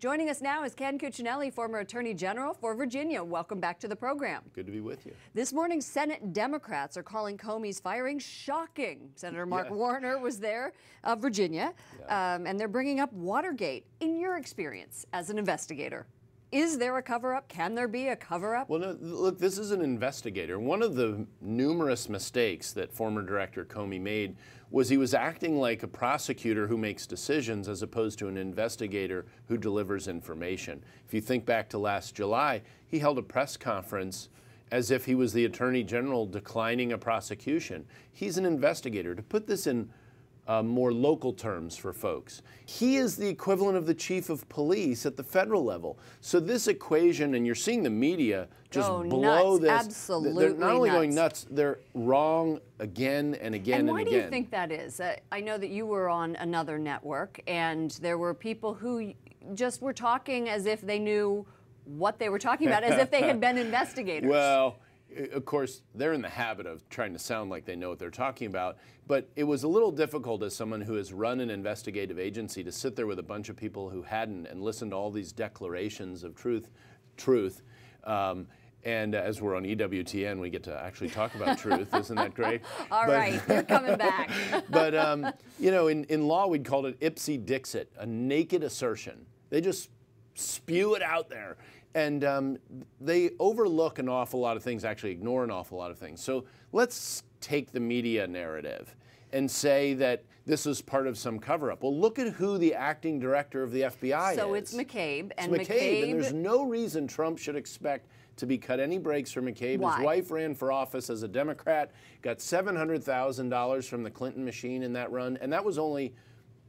Joining us now is Ken Cuccinelli, former Attorney General for Virginia. Welcome back to the program. Good to be with you. This morning, Senate Democrats are calling Comey's firing shocking. Senator Mark Warner was there of Virginia, and they're bringing up Watergate. In your experience as an investigator, is there a cover-up? Can there be a cover-up? Well, no, look, this is an investigator. One of the numerous mistakes that former Director Comey made was he was acting like a prosecutor who makes decisions as opposed to an investigator who delivers information. If you think back to last July, he held a press conference as if he was the Attorney General declining a prosecution. He's an investigator. To put this in more local terms for folks, he is the equivalent of the chief of police at the federal level. So this equation, and you're seeing the media just blow this. Absolutely, they're not only going nuts, they're wrong again and again and again. And why do you think that is? I know that you were on another network, and there were people who just were talking as if they knew what they were talking about, as if they had been investigators. Well, of course, they're in the habit of trying to sound like they know what they're talking about, but it was a little difficult as someone who has run an investigative agency to sit there with a bunch of people who hadn't and listen to all these declarations of truth. And as we're on EWTN, we get to actually talk about truth. Isn't that great? All right, you're coming back. But, you know, in law, we'd call it ipse dixit, a naked assertion. They just spew it out there. And they overlook an awful lot of things, actually ignore an awful lot of things. So let's take the media narrative and say that this is part of some cover-up. Well, look at who the acting director of the FBI is. So it's McCabe. And McCabe, and there's no reason Trump should expect to be cut any breaks for McCabe. Why? His wife ran for office as a Democrat, got $700,000 from the Clinton machine in that run, and that was only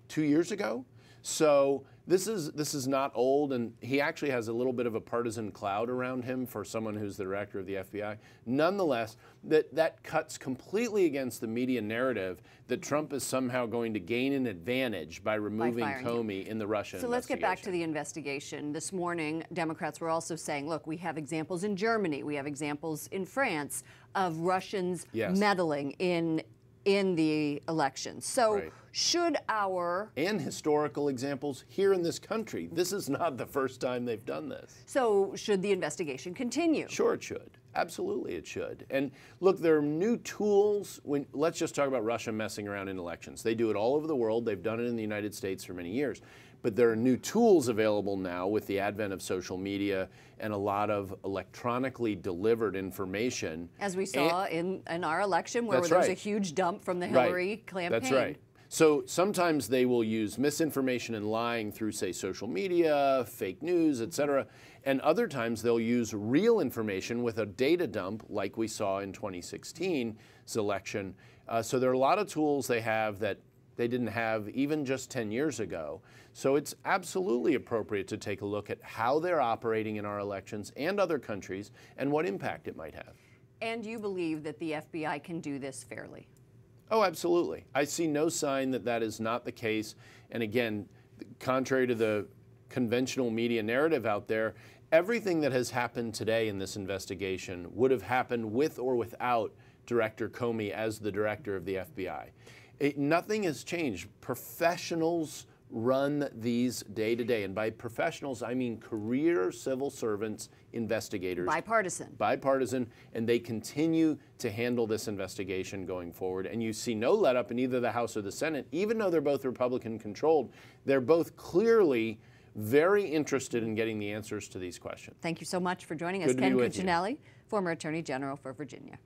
2 years ago. So this is not old, and he actually has a little bit of a partisan cloud around him for someone who's the director of the FBI. Nonetheless, that cuts completely against the media narrative that Trump is somehow going to gain an advantage by removing Comey in the Russia investigation. So let's get back to the investigation. This morning, Democrats were also saying, look, we have examples in Germany, we have examples in France of Russians meddling in the election. So should our... And historical examples here in this country. This is not the first time they've done this. So should the investigation continue? Sure it should. Absolutely it should. And look, there are new tools. Let's just talk about Russia messing around in elections. They do it all over the world. They've done it in the United States for many years. But there are new tools available now with the advent of social media and a lot of electronically delivered information. As we saw in our election, where there was a huge dump from the Hillary campaign. That's right. So sometimes they will use misinformation and lying through, say, social media, fake news, etc. And other times they'll use real information with a data dump like we saw in 2016's election. So there are a lot of tools they have that they didn't have even just 10 years ago. So it's absolutely appropriate to take a look at how they're operating in our elections and other countries and what impact it might have. And you believe that the FBI can do this fairly? Oh, absolutely. I see no sign that that is not the case. And again, contrary to the conventional media narrative out there, everything that has happened today in this investigation would have happened with or without Director Comey as the director of the FBI. Nothing has changed. Professionals run these day to day. And by professionals, I mean career civil servants, investigators. Bipartisan. Bipartisan. And they continue to handle this investigation going forward. And you see no let up in either the House or the Senate, even though they're both Republican controlled. They're both clearly very interested in getting the answers to these questions. Thank you so much for joining us. Ken Cuccinelli, former Attorney General for Virginia.